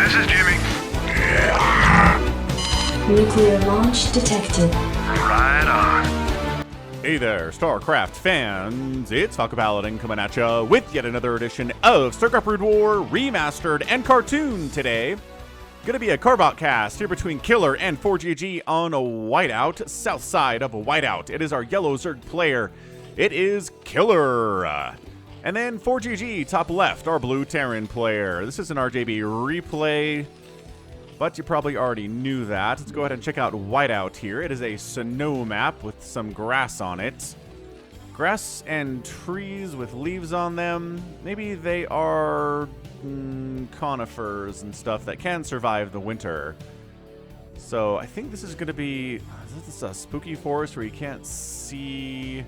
This is Jimmy. Nuclear launch detected. Right on. Hey there, StarCraft fans! It's Falcon Paladin coming at ya with yet another edition of StarCraft Brood War Remastered and Cartoon today. Gonna be a Carbot cast here between Killer and ForGG on a Whiteout, south side of a Whiteout. It is our yellow Zerg player. It is Killer. And then ForGG, top left, our blue Terran player. This is an RJB replay, but you probably already knew that. Let's go ahead and check out Whiteout here. It is a snow map with some grass on it. Grass and trees with leaves on them. Maybe they are conifers and stuff that can survive the winter. So I think this is going to be... Is this a spooky forest where you can't see...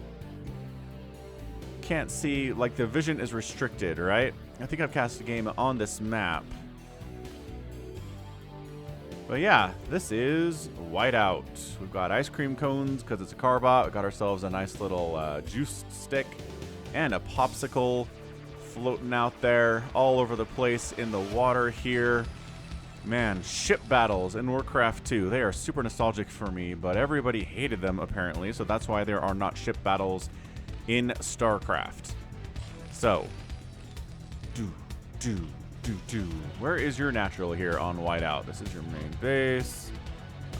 like the vision is restricted, right? I think I've cast a game on this map. But yeah, this is Whiteout. We've got ice cream cones because it's a Carbot. We got ourselves a nice little juice stick and a popsicle floating out there all over the place in the water here. Man, ship battles in Warcraft 2, they are super nostalgic for me, but everybody hated them apparently, so that's why there are not ship battles in StarCraft. So, where is your natural here on Whiteout? This is your main base.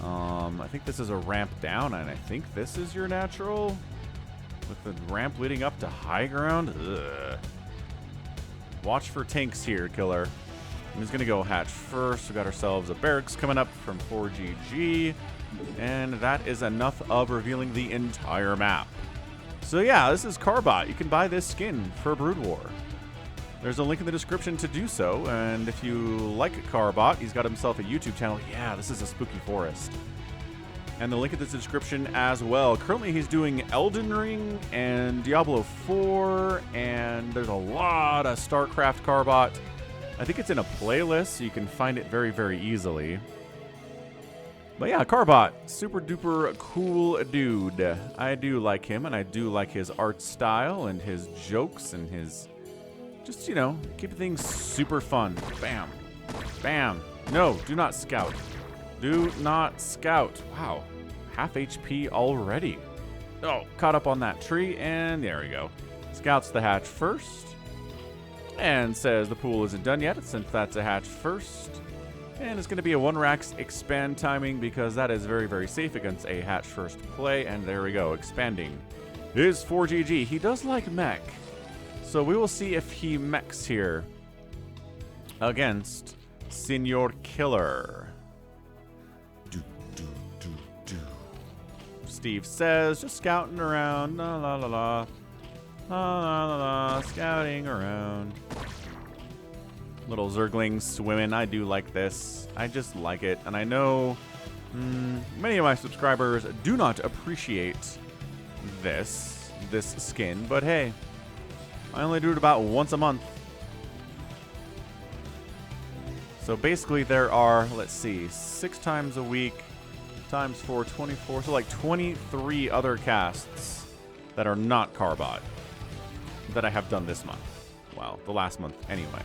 I think this is a ramp down, and I think this is your natural with the ramp leading up to high ground. Ugh. Watch for tanks here, Killer. I'm just gonna go hatch first. We got ourselves a barracks coming up from ForGG, and that is enough of revealing the entire map. So yeah, this is Carbot. You can buy this skin for Brood War. There's a link in the description to do so, and if you like Carbot, he's got himself a YouTube channel. Yeah, this is a spooky forest. And the link in the description as well. Currently, he's doing Elden Ring and Diablo 4, and there's a lot of StarCraft Carbot. I think it's in a playlist, so you can find it very, very easily. But yeah, Carbot, super duper cool dude. I do like him, and I do like his art style and his jokes and his... Just, you know, keep things super fun. Bam. Bam. No, do not scout. Do not scout. Wow. Half HP already. Oh, caught up on that tree, and there we go. Scouts the hatch first. And says the pool isn't done yet, since that's a hatch first. And it's going to be a 1-Rax expand timing, because that is very, very safe against a hatch first play. And there we go, expanding. Is ForGG. He does like mech. So we will see if he mechs here against Senor Killer. Steve says, just scouting around, la la la la, la la la la, scouting around. Little Zerglings swimming, I do like this. I just like it, and I know many of my subscribers do not appreciate this skin, but hey, I only do it about once a month. So basically there are, let's see, 6 times a week, times 4, 24, so like 23 other casts that are not Carbot that I have done this month. Well, the last month anyway.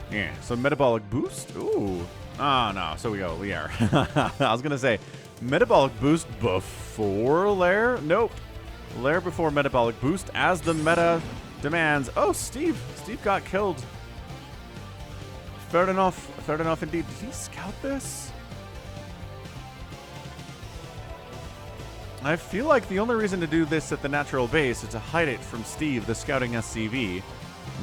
Yeah, so metabolic boost? Ooh. Oh, no, so we go, Lair. I was going to say, metabolic boost before Lair? Nope. Lair before metabolic boost as the meta demands. Oh, Steve got killed. Fair enough indeed. Did he scout this? I feel like the only reason to do this at the natural base is to hide it from Steve, the scouting SCV.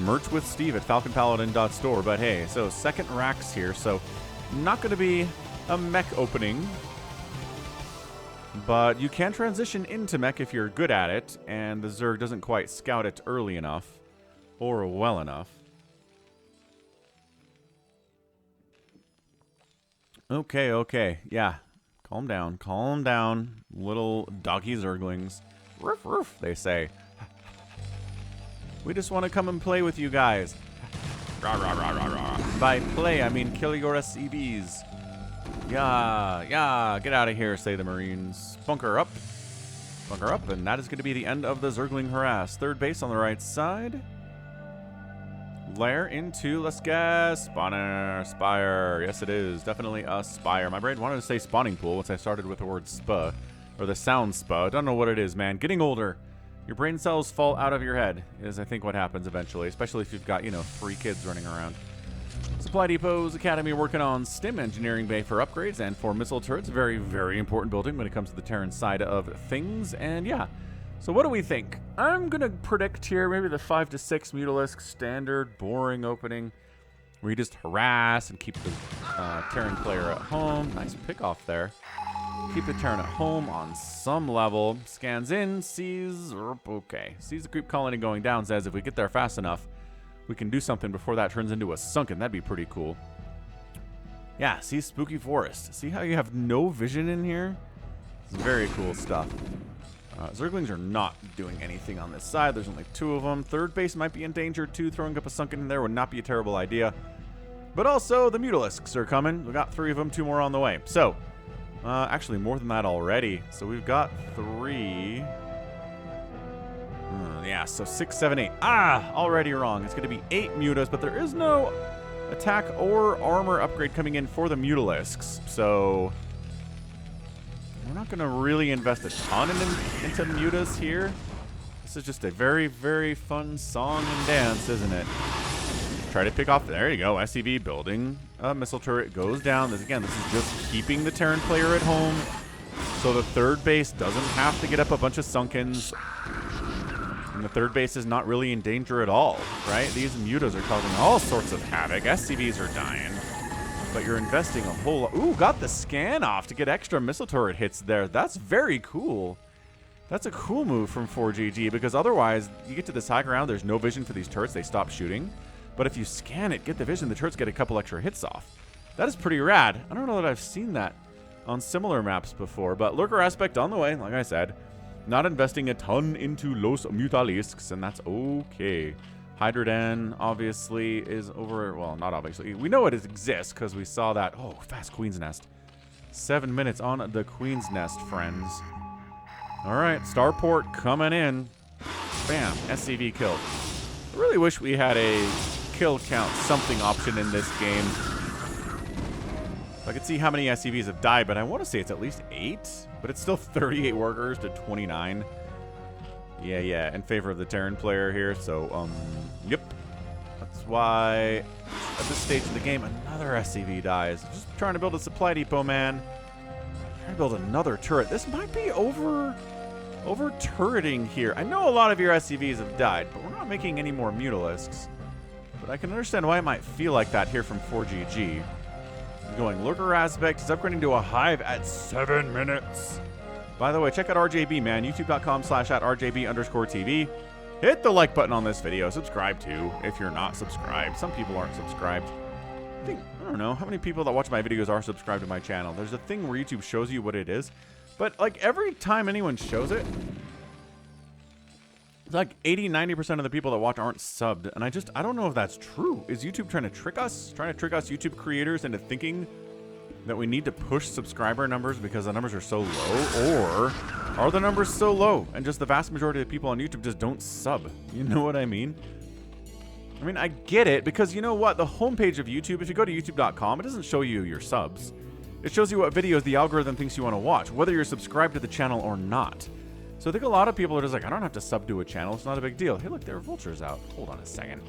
Merch with Steve at falconpaladin.store. But hey, so second Rax here, so not going to be a mech opening. But you can transition into mech if you're good at it, and the Zerg doesn't quite scout it early enough or well enough. Okay, yeah. Calm down, little doggy Zerglings. Roof, roof, they say. We just want to come and play with you guys. Rah, rah, rah, rah, rah. By play, I mean kill your SCVs. Yeah, get out of here, say the Marines. Bunker up, and that is going to be the end of the Zergling harass. Third base on the right side. lair into, let's guess, Spire. Yes, it is. Definitely a Spire. My brain wanted to say spawning pool once I started with the word spa, or the sound spa. Don't know what it is, man. Getting older. Your brain cells fall out of your head is, I think, what happens eventually, especially if you've got, you know, 3 kids running around. Supply Depot's Academy working on STEM Engineering Bay for upgrades and for missile turrets. Very, very important building when it comes to the Terran side of things. And yeah, so what do we think? I'm going to predict here maybe the 5 to 6 Mutalisk standard, boring opening where you just harass and keep the Terran player at home. Nice pick off there. Keep the Terran at home on some level. Scans in, sees, okay. Sees the creep colony going down, says if we get there fast enough, we can do something before that turns into a sunken. That'd be pretty cool. Yeah, see Spooky Forest. See how you have no vision in here? It's very cool stuff. Zerglings are not doing anything on this side. There's only 2 of them. Third base might be in danger too. Throwing up a sunken in there would not be a terrible idea. But also, the Mutalisks are coming. We got 3 of them, 2 more on the way. So, actually more than that already. So we've got 3. Yeah, so 6, 7, 8. Already wrong. It's going to be 8 Mutas, but there is no attack or armor upgrade coming in for the Mutalisks. So we're not going to really invest a ton into Mutas here. This is just a very, very fun song and dance, isn't it? Try to pick off. There you go. SCV building a missile turret goes down. This is just keeping the Terran player at home so the third base doesn't have to get up a bunch of sunkens. And the third base is not really in danger at all, right? These Mutas are causing all sorts of havoc. SCVs are dying. But you're investing a whole lot. Ooh, got the scan off to get extra missile turret hits there. That's very cool. That's a cool move from ForGG, because otherwise, you get to this high ground, there's no vision for these turrets. They stop shooting. But if you scan it, get the vision, the turrets get a couple extra hits off. That is pretty rad. I don't know that I've seen that on similar maps before, but Lurker Aspect on the way, like I said. Not investing a ton into Los Mutalisks, and that's okay. Hydroden, obviously, is over... Well, not obviously. We know it exists, because we saw that... Oh, fast Queen's Nest. 7 minutes on the Queen's Nest, friends. Alright, Starport coming in. Bam, SCV killed. I really wish we had a kill count something option in this game. I could see how many SCVs have died, but I want to say it's at least 8. But it's still 38 workers to 29. Yeah, in favor of the Terran player here. So, yep. That's why at this stage of the game, another SCV dies. Just trying to build a supply depot, man. Trying to build another turret. This might be over turreting here. I know a lot of your SCVs have died, but we're not making any more Mutalisks. But I can understand why it might feel like that here from ForGG. Going Lurker Aspect is upgrading to a Hive at 7 minutes. By the way, check out RJB, man. YouTube.com/@RJB_TV. Hit the like button on this video. Subscribe too, if you're not subscribed. Some people aren't subscribed. I don't know how many people that watch my videos are subscribed to my channel. There's a thing where YouTube shows you what it is. But like every time anyone shows it, it's like 80-90% of the people that watch aren't subbed. And I don't know if that's true. Is YouTube trying to trick us? Trying to trick us YouTube creators into thinking that we need to push subscriber numbers because the numbers are so low? Or are the numbers so low and just the vast majority of the people on YouTube just don't sub? You know what I mean? I mean, I get it, because you know what? The homepage of YouTube, if you go to youtube.com, it doesn't show you your subs. It shows you what videos the algorithm thinks you want to watch, whether you're subscribed to the channel or not. So I think a lot of people are just like, I don't have to sub to a channel. It's not a big deal. Hey, look, there are vultures out. Hold on a second.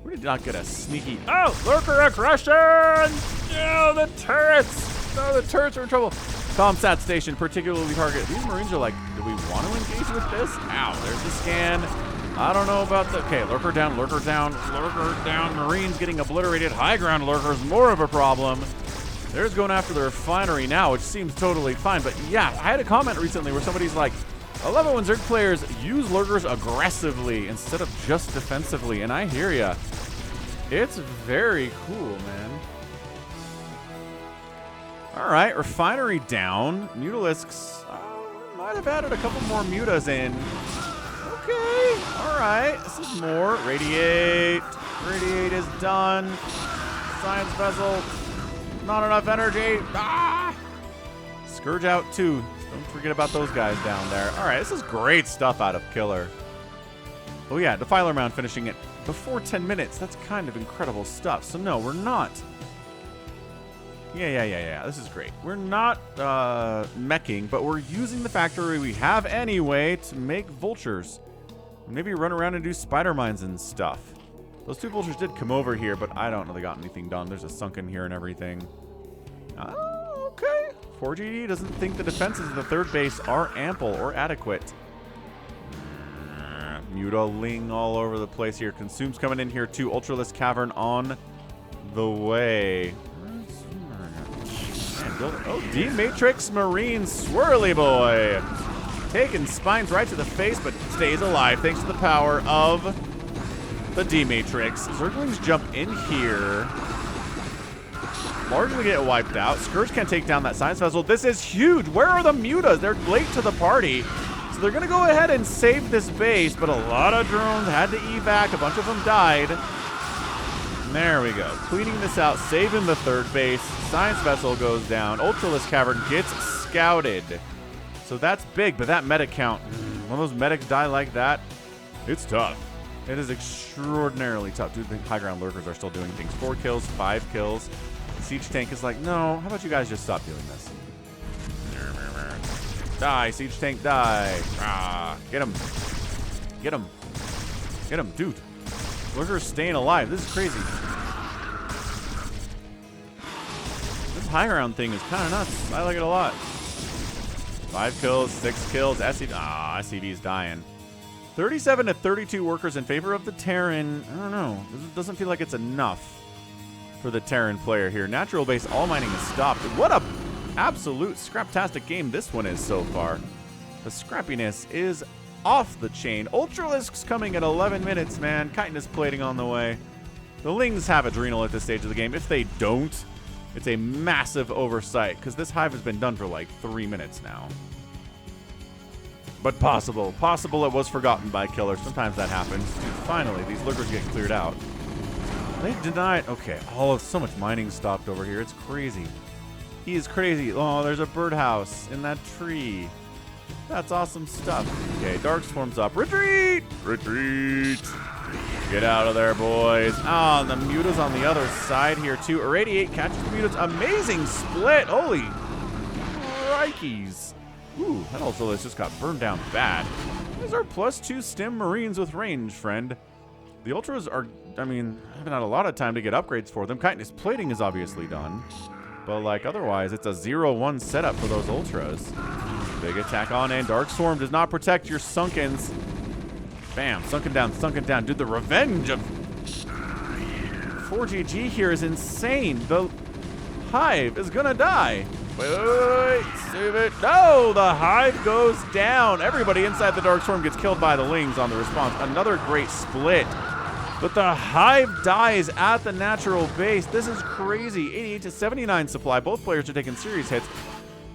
We did not get a sneaky... Oh, lurker aggression! No, the turrets! No, the turrets are in trouble. Comsat station, particularly targeted. These Marines are like, do we want to engage with this? Ow, there's the scan. I don't know about the... Okay, lurker down, lurker down, lurker down. Marines getting obliterated. High ground lurkers, more of a problem. They're going after the refinery now, which seems totally fine. But yeah, I had a comment recently where somebody's like, I love it when Zerg players use lurkers aggressively instead of just defensively, and I hear ya. It's very cool, man. All right, refinery down. Mutalisks might have added a couple more mutas in. Okay, all right. This is more. Radiate. Radiate is done. Science vessel. Not enough energy. Scourge out too. Don't forget about those guys down there. All right, this is great stuff out of Killer. Oh yeah, Defiler Mound finishing it before 10 minutes. That's kind of incredible stuff. So no, we're not. Yeah. This is great. We're not meching, but we're using the factory we have anyway to make vultures. Maybe run around and do spider mines and stuff. Those 2 vultures did come over here, but I don't know they got anything done. There's a sunken here and everything. Oh, okay. ForGG doesn't think the defenses of the 3rd base are ample or adequate. Mutaling all over the place here. Consume's coming in here too. Ultralisk Cavern on the way. Oh, D-Matrix Marine Swirly Boy. Taking spines right to the face, but stays alive thanks to the power of the D-Matrix. Zerglings jump in here. Largely get wiped out. Scourge can't take down that Science Vessel. This is huge. Where are the mutas? They're late to the party. So they're going to go ahead and save this base, but a lot of drones had to evac. A bunch of them died. There we go. Cleaning this out, saving the 3rd base. Science Vessel goes down. Ultralisk Cavern gets scouted. So that's big, but that medic count, when those medics die like that, it's tough. It is extraordinarily tough. Dude, the high ground lurkers are still doing things. 4 kills, 5 kills. The siege tank is like, no, how about you guys just stop doing this? Die, siege tank, die. Get him. Get him. Get him, dude. Lurker's staying alive. This is crazy. This high ground thing is kind of nuts. I like it a lot. 5 kills, 6 kills. SCV's dying. 37 to 32 workers in favor of the Terran. I don't know. It doesn't feel like it's enough for the Terran player here. Natural base all mining is stopped. What a absolute scraptastic game this one is so far. The scrappiness is off the chain. Ultralisk's coming at 11 minutes, man. Chitinous plating on the way. The Lings have Adrenal at this stage of the game. If they don't, it's a massive oversight, because this hive has been done for like 3 minutes now. But possible. Possible it was forgotten by killers. Sometimes that happens. Dude, finally, these lurkers get cleared out. They denied. Okay, so much mining stopped over here. It's crazy. He is crazy. Oh, there's a birdhouse in that tree. That's awesome stuff. Okay, Darkstorm's up. Retreat! Retreat! Get out of there, boys. Oh, and the Muta's on the other side here, too. Irradiate catches the Muta's. Amazing split. Holy crikeys. Ooh, that Ultralisk just got burned down bad. These are +2 stim Marines with range, friend. The Ultras are, I mean, haven't had a lot of time to get upgrades for them. Chitinous plating is obviously done. But, like, otherwise, it's a 0-1 setup for those Ultras. Big attack on in. Darkstorm does not protect your Sunkens. Bam. Sunken down. Dude, the revenge of ForGG here is insane. The Hive is going to die. Wait. Save it. No, the Hive goes down. Everybody inside the Darkstorm gets killed by the Lings on the response. Another great split. But the Hive dies at the natural base. This is crazy. 88 to 79 supply. Both players are taking serious hits.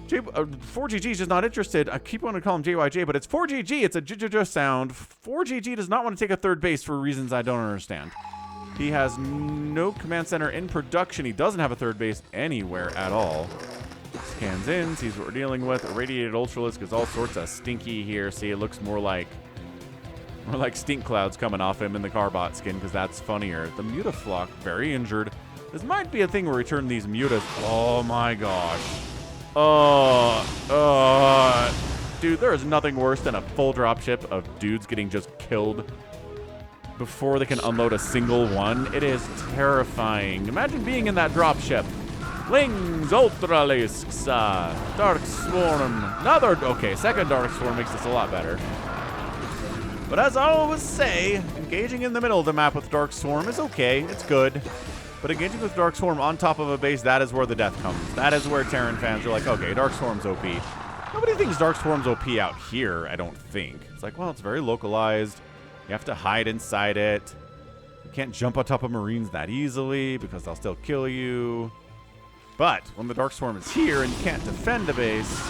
ForGG is just not interested. I keep wanting to call him JYJ, but it's ForGG. It's a JJJ sound. ForGG does not want to take a 3rd base for reasons I don't understand. He has no command center in production. He doesn't have a 3rd base anywhere at all. Scans in, sees what we're dealing with. Irradiated Ultralisk is all sorts of stinky here. See, it looks more like stink clouds coming off him in the Carbot skin, because that's funnier. The Mutaflock, very injured. This might be a thing where we turn these Mutas. Oh my gosh. Dude, there is nothing worse than a full dropship of dudes getting just killed before they can unload a single one. It is terrifying. Imagine being in that dropship. Lings, Ultralisks, Dark Swarm. Okay, second Dark Swarm makes this a lot better. But as I always say, engaging in the middle of the map with Dark Swarm is okay. It's good. But engaging with Dark Swarm on top of a base, that is where the death comes. That is where Terran fans are like, okay, Dark Swarm's OP. Nobody thinks Dark Swarm's OP out here, I don't think. It's like, well, it's very localized. You have to hide inside it. You can't jump on top of Marines that easily because they'll still kill you. But when the Dark Swarm is here and you can't defend a base,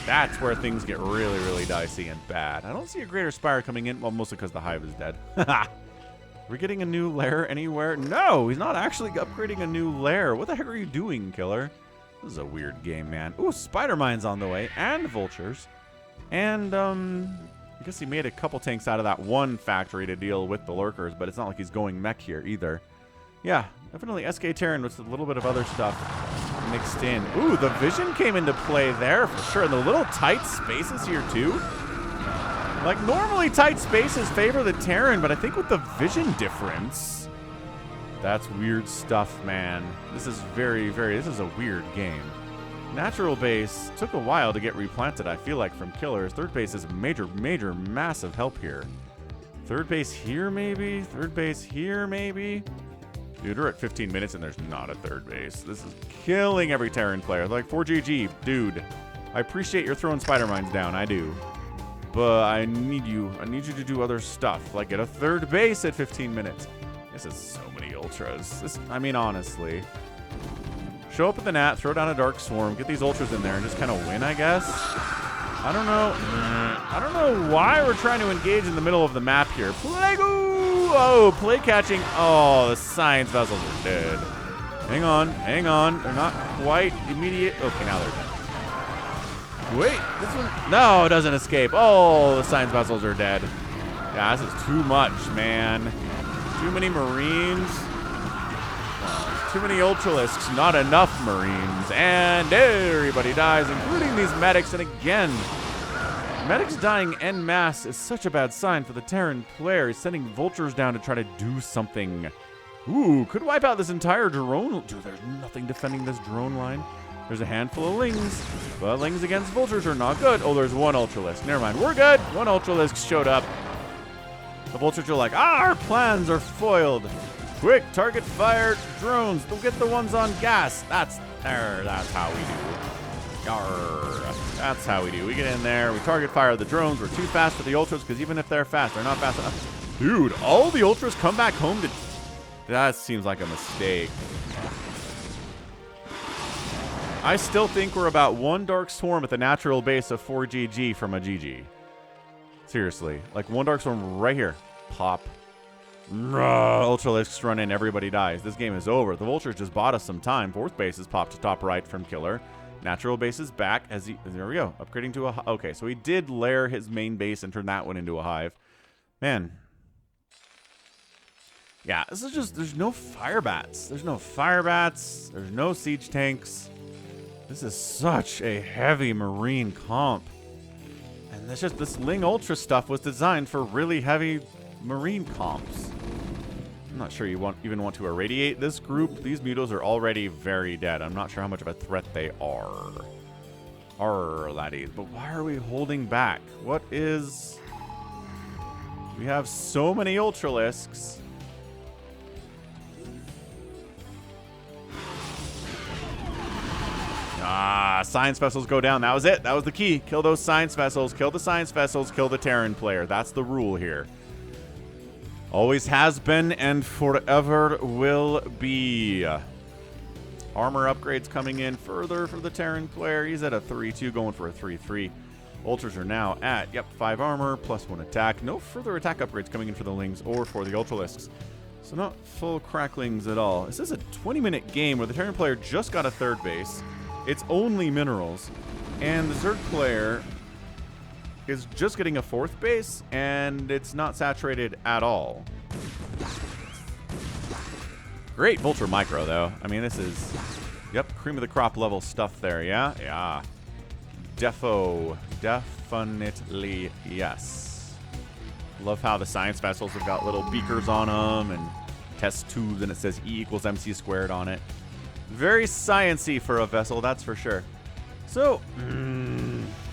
that's where things get really, really dicey and bad. I don't see a Greater Spire coming in. Well, mostly because the Hive is dead. We're getting a new lair anywhere? No, he's not actually upgrading a new lair. What the heck are you doing, killer? This is a weird game, man. Ooh, spider mines on the way, and vultures. And, I guess he made a couple tanks out of that one factory to deal with the lurkers, but it's not like he's going mech here either. Yeah, definitely SK Terran with a little bit of other stuff mixed in. Ooh, the vision came into play there for sure. And the little tight spaces here too. Like normally tight spaces favor the Terran, but I think with the vision difference, that's weird stuff, man. This is this is a weird game. Natural base took a while to get replanted, I feel like, from killers. Third base is major, massive help here. Third base here, maybe? Third base here, maybe? Dude, we're at 15 minutes and there's not a third base. This is killing every Terran player. Like, ForGG, dude, I appreciate your throwing spider mines down, I do. But I need you to do other stuff, like get a third base at 15 minutes. This is so many ultras. This, I mean, honestly. Show up at the Nat, throw down a Dark Swarm, get these ultras in there, and just kind of win, I guess. I don't know. I don't know why we're trying to engage in the middle of the map here. Playgoo! Oh, play catching. Oh, the science vessels are dead. Hang on, hang on. They're not quite immediate. Okay, now they're dead. Wait, this one. No, it doesn't escape. Oh, the science vessels are dead. Yeah, this is too much, man. Too many Marines. Too many Ultralisks, not enough Marines, and everybody dies, including these medics. And again, medics dying en masse is such a bad sign for the Terran player. He's sending vultures down to try to do something. Ooh, could wipe out this entire drone. Dude, there's nothing defending this drone line. There's a handful of Lings, but Lings against vultures are not good. Oh, there's one Ultralisk. Never mind, we're good. One Ultralisk showed up. The vultures are like, our plans are foiled. Quick, target fire drones. They'll get the ones on gas. That's how we do. Yarr. That's how we do. We get in there, we target fire the drones. We're too fast for the ultras, because even if they're fast, they're not fast enough. Dude, all the ultras come back home to... That seems like a mistake. I still think we're about one Dark Swarm at the natural base of ForGG from a GG. Seriously. Like one Dark Swarm right here. Pop. Ultralisks run in, everybody dies. This game is over. The vultures just bought us some time. Fourth base is popped to top right from killer. Natural base is back as he... There we go. Upgrading to a... Okay, so he did lair his main base and turn that one into a hive. Man. Yeah, this is just... There's no fire bats. There's no fire bats. There's no siege tanks. This is such a heavy Marine comp. And this Ling Ultra stuff was designed for really heavy Marine comps. I'm not sure you even want to irradiate this group. These mutos are already very dead. I'm not sure how much of a threat they are. Laddies. But why are we holding back? What is... We have so many Ultralisks. Science vessels go down. That was it. That was the key. Kill those science vessels. Kill the science vessels. Kill the Terran player. That's the rule here. Always has been and forever will be. Armor upgrades coming in further for the Terran player. He's at a 3-2, going for a 3-3. Ultras are now at, 5 armor, plus 1 attack. No further attack upgrades coming in for the Lings or for the Ultralisks. So not full cracklings at all. This is a 20-minute game where the Terran player just got a third base. It's only minerals. And the Zerg player is just getting a fourth base, and it's not saturated at all. Great Vulture Micro, though. I mean, this is, cream of the crop level stuff there, yeah? Yeah. Definitely, yes. Love how the science vessels have got little beakers on them and test tubes, and it says E equals MC squared on it. Very sciencey for a vessel, that's for sure. So,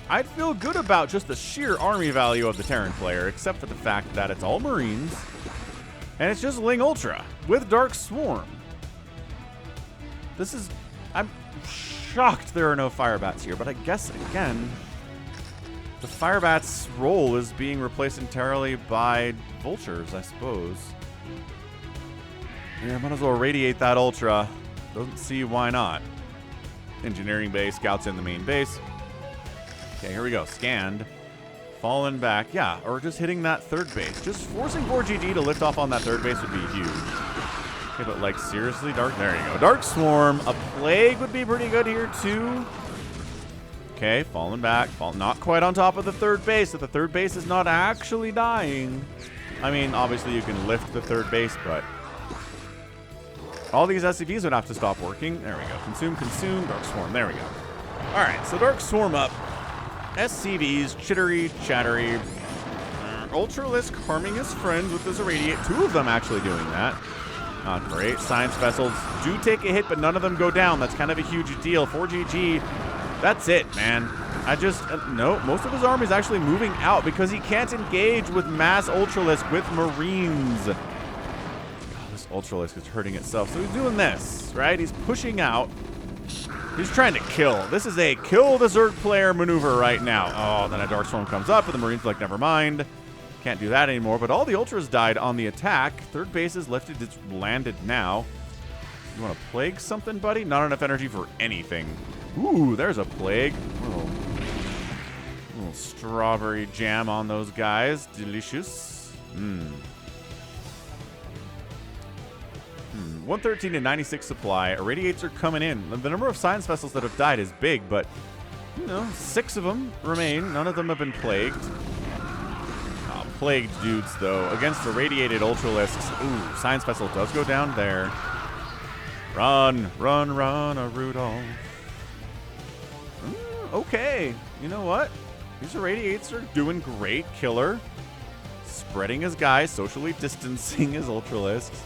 I'd feel good about just the sheer army value of the Terran player, except for the fact that it's all Marines, and it's just Ling Ultra with Dark Swarm. This is... I'm shocked there are no fire bats here, but I guess, again, the fire bats' role is being replaced entirely by vultures, I suppose. Yeah, might as well radiate that Ultra. Doesn't see why not. Engineering base, scouts in the main base. Okay, here we go. Scanned. Fallen back. Yeah, or just hitting that third base. Just forcing ForGG to lift off on that third base would be huge. Okay, but like seriously, Dark... There you go. Dark Swarm. A Plague would be pretty good here too. Okay, falling back. Not quite on top of the third base. So the third base is not actually dying. I mean, obviously you can lift the third base, but all these SCVs would have to stop working. There we go. Consume, Dark Swarm. There we go. All right, so Dark Swarm up. SCVs, chittery, chattery. Ultralisk harming his friends with this Irradiate. 2 of them actually doing that. Not great. Science Vessels do take a hit, but none of them go down. That's kind of a huge deal. ForGG, that's it, man. No, most of his army is actually moving out because he can't engage with mass Ultralisk with Marines. God, this Ultralisk is hurting itself. So he's doing this, right? He's pushing out. He's trying to kill. This is a kill the Zerg player maneuver right now. Oh, then a Dark Storm comes up, and the Marines are like, never mind. Can't do that anymore. But all the Ultras died on the attack. Third base is lifted. It's landed now. You want to plague something, buddy? Not enough energy for anything. Ooh, there's a plague. Little strawberry jam on those guys. Delicious. 113 and 96 supply. Irradiates are coming in. The number of science vessels that have died is big, but, 6 of them remain. None of them have been plagued. Plagued dudes, though. Against irradiated Ultralisks. Ooh, science vessel does go down there. Run, a Rudolph. Okay. You know what? These Irradiates are doing great. Killer. Spreading his guys, socially distancing his Ultralisks.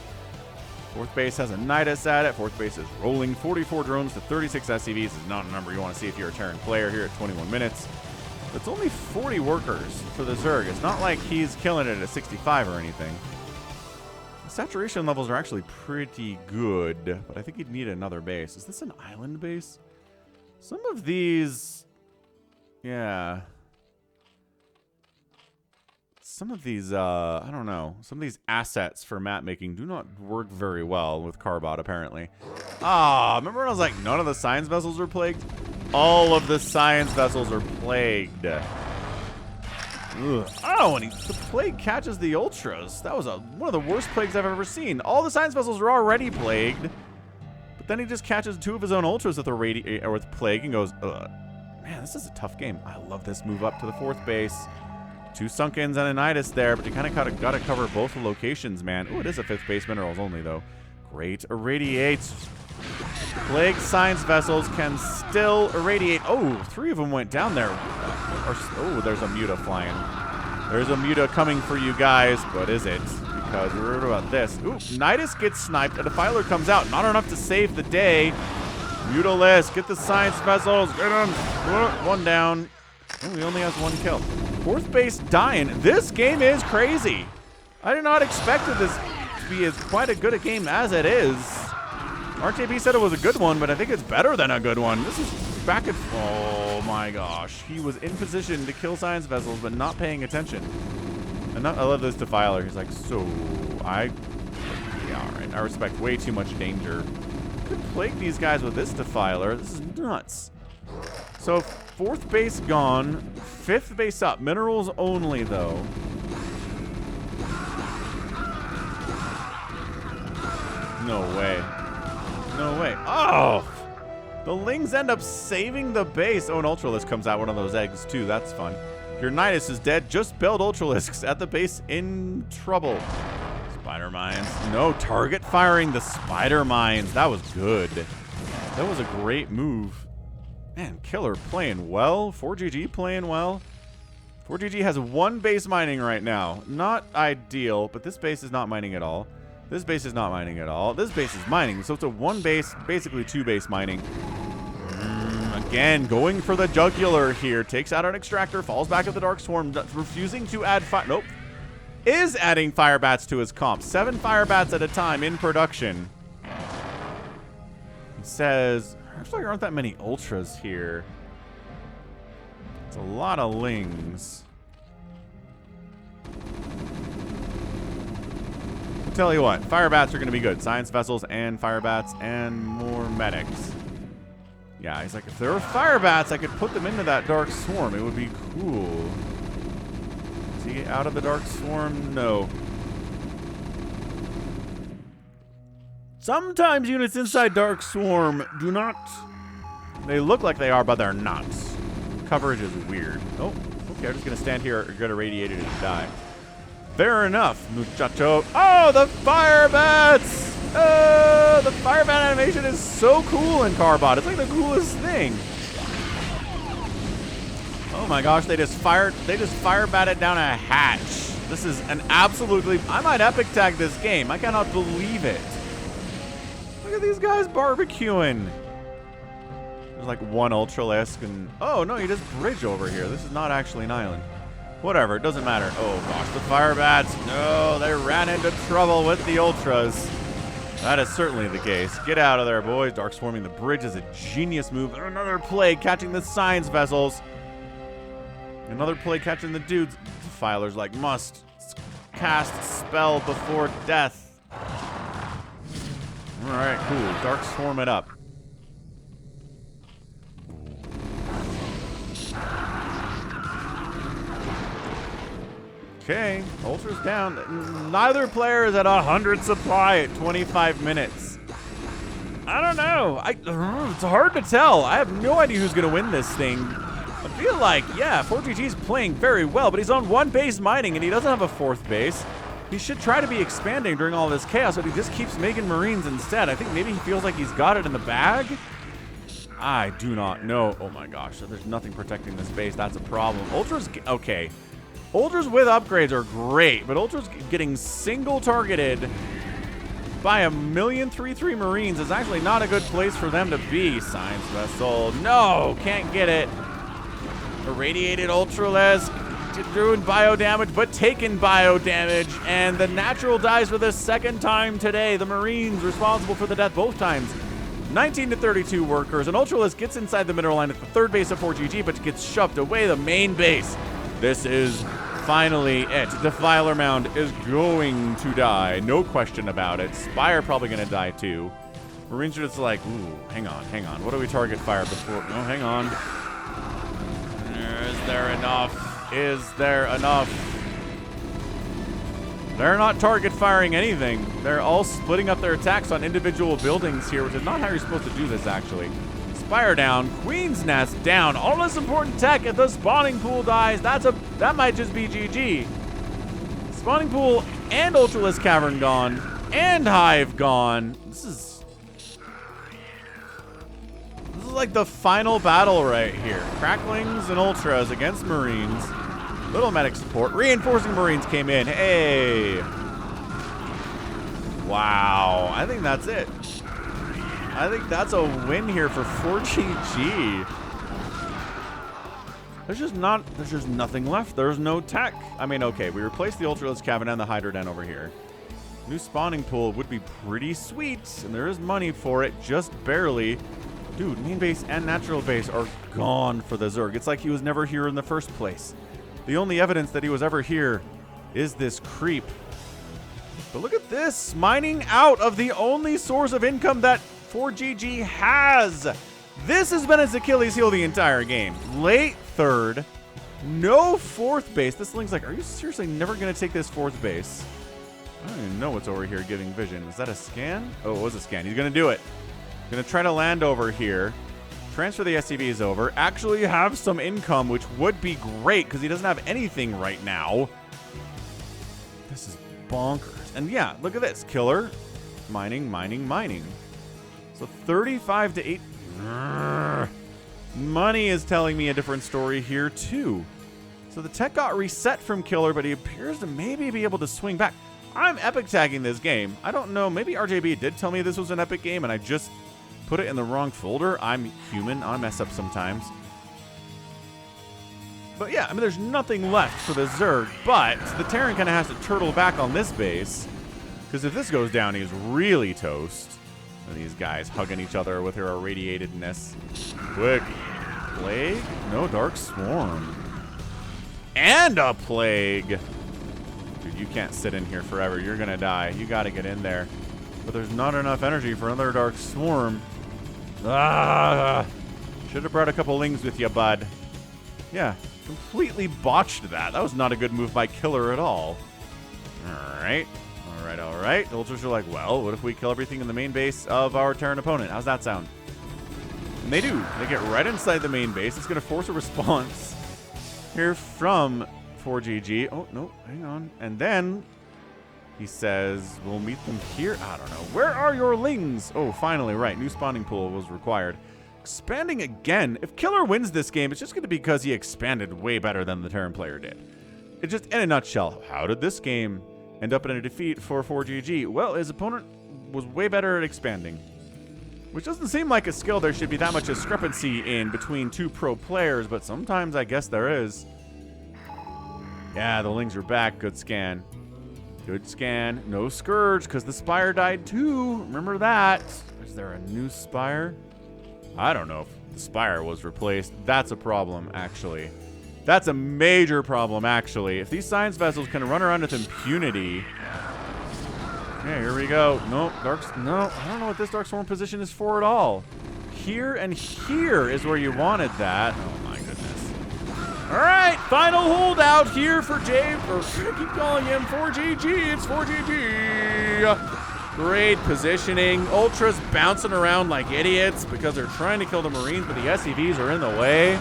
Fourth base has a Nidus at it. Fourth base is rolling 44 drones to 36 SCVs. Is not a number you want to see if you're a Terran player here at 21 minutes. It's only 40 workers for the Zerg. It's not like he's killing it at 65 or anything. The saturation levels are actually pretty good, but I think he'd need another base. Is this an island base? Some of these... Yeah. Some of these, I don't know. Some of these assets for map making do not work very well with Carbot, apparently. Remember when I was like, none of the science vessels are plagued? All of the science vessels are plagued. Ugh. Oh, and the plague catches the Ultras. That was one of the worst plagues I've ever seen. All the science vessels are already plagued, but then he just catches 2 of his own Ultras with with plague and goes, ugh. Man, this is a tough game. I love this move up to the 4th base. 2 Sunkens and a Nidus there, but you kind of got to cover both the locations, man. Oh, it is a 5th base minerals only, though. Great. Irradiates. Plague science vessels can still irradiate. Oh, 3 of them went down there. Oh, there's a Muta flying. There's a Muta coming for you guys, but is it? Because we heard about this. Ooh, Nidus gets sniped. A Defiler comes out. Not enough to save the day. Mutalisk, get the science vessels. Get him. 1 down. Oh, he only has 1 kill. 4th base dying. This game is crazy. I did not expect this to be as quite a good a game as it is. RTB said it was a good one, but I think it's better than a good one. This is back at... Oh, my gosh. He was in position to kill science vessels, but not paying attention. And I love this Defiler. He's like, yeah, all right. I respect way too much danger. I could plague these guys with this Defiler. This is nuts. So, 4th base gone. 5th base up. Minerals only, though. No way. No way. Oh! The Lings end up saving the base. Oh, an Ultralisk comes out one of those eggs, too. That's fun. Your Nidus is dead. Just build Ultralisks at the base in trouble. Spider Mines. No, target firing the Spider Mines. That was good. That was a great move. Man, Killer playing well. ForGG playing well. ForGG has 1 base mining right now. Not ideal, but this base is not mining at all. This base is not mining at all. This base is mining, so it's a 1 base, basically 2 base mining. Again, going for the jugular here. Takes out an extractor, falls back at the Dark Swarm, refusing to add fire. Nope. Is adding fire bats to his comp. 7 fire bats at a time in production. He says, actually, there aren't that many Ultras here. It's a lot of Lings. I'll tell you what, fire bats are going to be good. Science vessels and fire bats and more medics. Yeah, he's like, if there were fire bats, I could put them into that Dark Swarm. It would be cool. Is he out of the Dark Swarm? No. Sometimes units inside Dark Swarm do not... They look like they are, but they're not. coverage is weird. Oh, okay, I'm just gonna stand here, get irradiated and die. Fair enough, muchacho. Oh, the fire bats! Oh, the fire bat animation is so cool in Carbot. It's like the coolest thing. Oh my gosh, they just fire batted down a hatch. This is an absolutely, I might epic tag this game. I cannot believe it. Look at these guys barbecuing. There's like one Ultralisk and, oh no, you just bridge over here. This is not actually an island. Whatever, it doesn't matter. Oh gosh, the fire bats. No, they ran into trouble with the Ultras. That is certainly the case. Get out of there, boys. Dark Swarming the bridge is a genius move. Another play catching the science vessels. Another play catching the dudes. Defiler's like, must cast spell before death. Alright, cool. Dark Swarm it up. Okay, Ultra's down. Neither player is at 100 supply at 25 minutes. I don't know. It's hard to tell. I have no idea who's going to win this thing. I feel like, yeah, ForGG's playing very well, but he's on one base mining, and he doesn't have a fourth base. He should try to be expanding during all this chaos, but he just keeps making Marines instead. I think maybe he feels like he's got it in the bag. I do not know. Oh my gosh, there's nothing protecting this base. That's a problem. Ultra's, okay. Ultras with upgrades are great, but Ultras getting single targeted by 1,000,033 Marines is actually not a good place for them to be. Science Vessel, no, can't get it. Irradiated Ultralisk, doing bio damage, but taking bio damage, and the natural dies for the second time today. The Marines responsible for the death both times. 19 to 32 workers, and Ultralisk gets inside the mineral line at the third base of ForGG, but gets shoved away the main base. This is finally it. Defiler Mound is going to die. No question about it. Spire probably going to die too. Marines are just like, ooh, hang on. What do we target fire before? No, hang on. Is there enough? Is there enough? They're not target firing anything. They're all splitting up their attacks on individual buildings here, which is not how you're supposed to do this, actually. Spire down, Queen's Nest down, all this important tech. If the spawning pool dies, that might just be GG. Spawning pool and Ultralisk Cavern gone, and Hive gone. This is like the final battle right here. Cracklings and Ultras against Marines. Little medic support. Reinforcing Marines came in. Hey. Wow. I think that's it. I think that's a win here for ForGG. There's just nothing left. There's no tech. I mean, okay, we replaced the Ultralisk Cavern and the Hydra Den over here. New spawning pool would be pretty sweet, and there is money for it, just barely. Dude, main base and natural base are gone for the Zerg. It's like he was never here in the first place. The only evidence that he was ever here is this creep. But look at this, mining out of the only source of income that ForGG has. This has been his Achilles heel the entire game. Late third, no fourth base. This Link's like, are you seriously never going to take this fourth base? I don't even know what's over here giving vision. Is that a scan? Oh, it was a scan. He's going to do it. Going to try to land over here. Transfer the SCVs over. Actually have some income, which would be great because he doesn't have anything right now. This is bonkers. And yeah, look at this. Killer. Mining. So 35 to 8. Money is telling me a different story here too. So the tech got reset from Killer, but he appears to maybe be able to swing back. I'm epic tagging this game. I don't know. Maybe RJB did tell me this was an epic game and I just put it in the wrong folder. I'm human. I mess up sometimes. But yeah, I mean, there's nothing left for the Zerg, but the Terran kind of has to turtle back on this base because if this goes down, he's really toast. And these guys hugging each other with their irradiatedness. Quick. Plague? No, Dark Swarm. And a Plague. Dude, you can't sit in here forever. You're going to die. You got to get in there. But there's not enough energy for another Dark Swarm. Ah! Should have brought a couple Lings with you, bud. Yeah, completely botched that. That was not a good move by Killer at all. All right. The Ultras are like, well, what if we kill everything in the main base of our Terran opponent? How's that sound? And they do. They get right inside the main base. It's going to force a response here from ForGG. Oh, no, hang on. And then he says, we'll meet them here. I don't know. Where are your lings? Oh, finally, right. New spawning pool was required. Expanding again. If Killer wins this game, it's just going to be because he expanded way better than the Terran player did. It's just, in a nutshell, how did this game end up in a defeat for ForGG? Well, his opponent was way better at expanding. Which doesn't seem like a skill there should be that much discrepancy in between two pro players, but sometimes I guess there is. Yeah, the lings are back. Good scan. Good scan. No Scourge, because the Spire died too. Remember that. Is there a new Spire? I don't know if the Spire was replaced. That's a problem, actually. That's a major problem, actually. If these science vessels can run around with impunity... Okay, here we go. No, no, I don't know what this Darkstorm position is for at all. Here and here is where you wanted that. Oh my goodness. All right, final holdout here for or I keep calling him ForGG. It's ForGG. Great positioning. Ultras bouncing around like idiots because they're trying to kill the Marines, but the SCVs are in the way.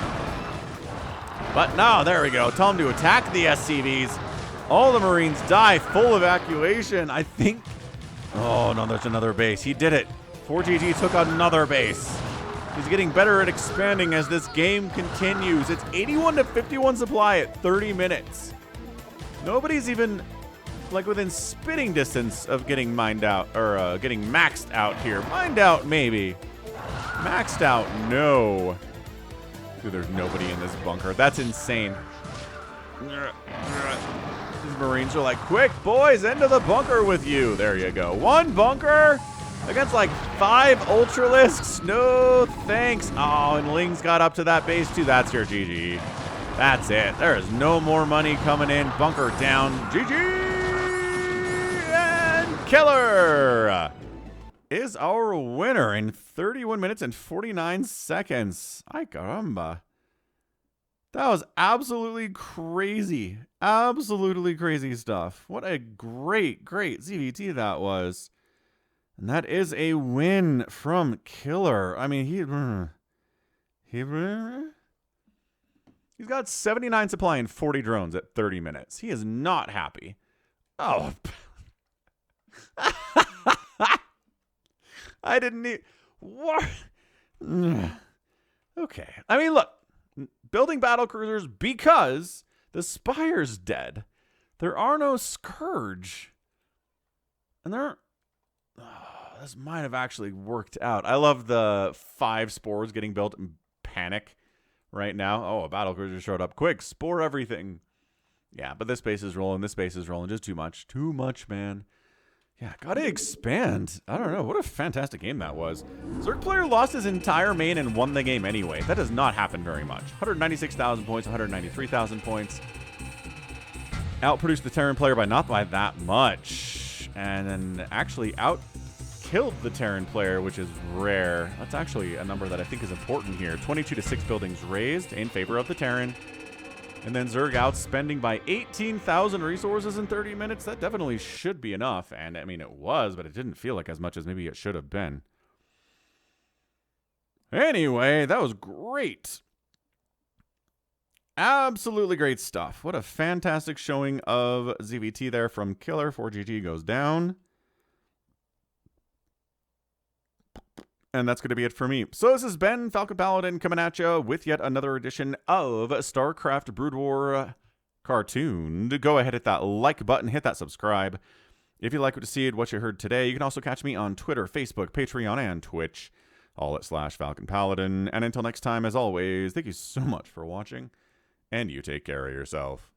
But no, there we go. Tell them to attack the SCVs. All the Marines die. Full evacuation. I think... Oh, no, there's another base. He did it. ForGG took another base. He's getting better at expanding as this game continues. It's 81 to 51 supply at 30 minutes. Nobody's even, like, within spitting distance of getting mined out, or getting maxed out here. Mined out, maybe. Maxed out, no. Dude, there's nobody in this bunker. That's insane. These Marines are like, quick, boys, into the bunker with you. There you go. One bunker against like 5 Ultralisks. No thanks. Oh, and Lings got up to that base too. That's your GG. That's it. There is no more money coming in. Bunker down. GG. And Killer is our winner in 31 minutes and 49 seconds. Ay caramba. That was absolutely crazy. Absolutely crazy stuff. What a great, great ZVT that was. And that is a win from Killer. I mean, he's got 79 supply and 40 drones at 30 minutes. He is not happy. Oh. I didn't need... What? Okay. I mean, look. Building battle cruisers because the Spire's dead. There are no Scourge. And there... this might have actually worked out. I love the 5 spores getting built in panic right now. Oh, a battle cruiser showed up. Quick, spore everything. Yeah, but this base is rolling. This base is rolling. Just too much. Too much, man. Yeah, gotta expand. I don't know. What a fantastic game that was. Zerg player lost his entire main and won the game anyway. That does not happen very much. 196,000 points, 193,000 points. Outproduced the Terran player by not by that much. And then actually out-killed the Terran player, which is rare. That's actually a number that I think is important here. 22 to 6 buildings raised in favor of the Terran. And then Zerg outspending by 18,000 resources in 30 minutes. That definitely should be enough. And I mean, it was, but it didn't feel like as much as maybe it should have been. Anyway, that was great. Absolutely great stuff. What a fantastic showing of ZVT there from Killer. ForGG goes down. And that's going to be it for me. So this has been Falcon Paladin coming at you with yet another edition of StarCraft Brood War Cartoon. Go ahead, hit that like button, hit that subscribe. If you like what you see what you heard today, you can also catch me on Twitter, Facebook, Patreon, and Twitch, all at /Falcon Paladin. And until next time, as always, thank you so much for watching, and you take care of yourself.